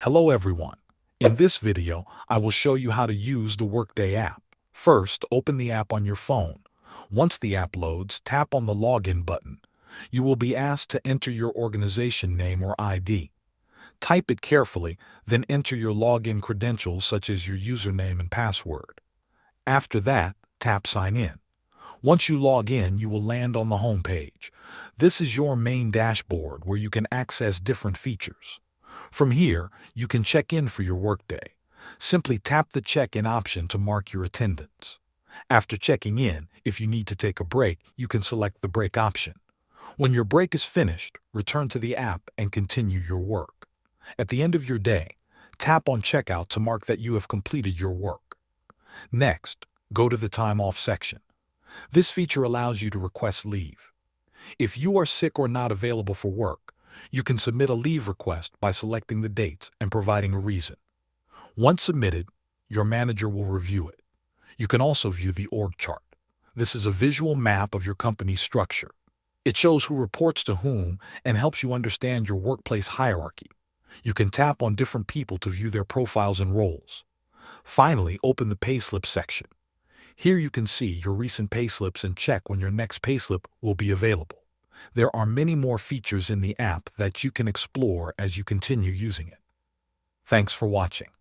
Hello everyone. In this video, I will show you how to use the Workday app. First, open the app on your phone. Once the app loads, tap on the Login button. You will be asked to enter your organization name or ID. Type it carefully, then enter your login credentials such as your username and password. After that, tap Sign In. Once you log in, you will land on the home page. This is your main dashboard where you can access different features. From here, you can check in for your workday. Simply tap the check-in option to mark your attendance. After checking in, if you need to take a break, you can select the break option. When your break is finished, return to the app and continue your work. At the end of your day, tap on Checkout to mark that you have completed your work. Next, go to the Time Off section. This feature allows you to request leave. If you are sick or not available for work, you can submit a leave request by selecting the dates and providing a reason. Once submitted, your manager will review it. You can also view the org chart. This is a visual map of your company's structure. It shows who reports to whom and helps you understand your workplace hierarchy. You can tap on different people to view their profiles and roles. Finally, open the payslip section. Here you can see your recent payslips and check when your next payslip will be available. There are many more features in the app that you can explore as you continue using it. Thanks for watching.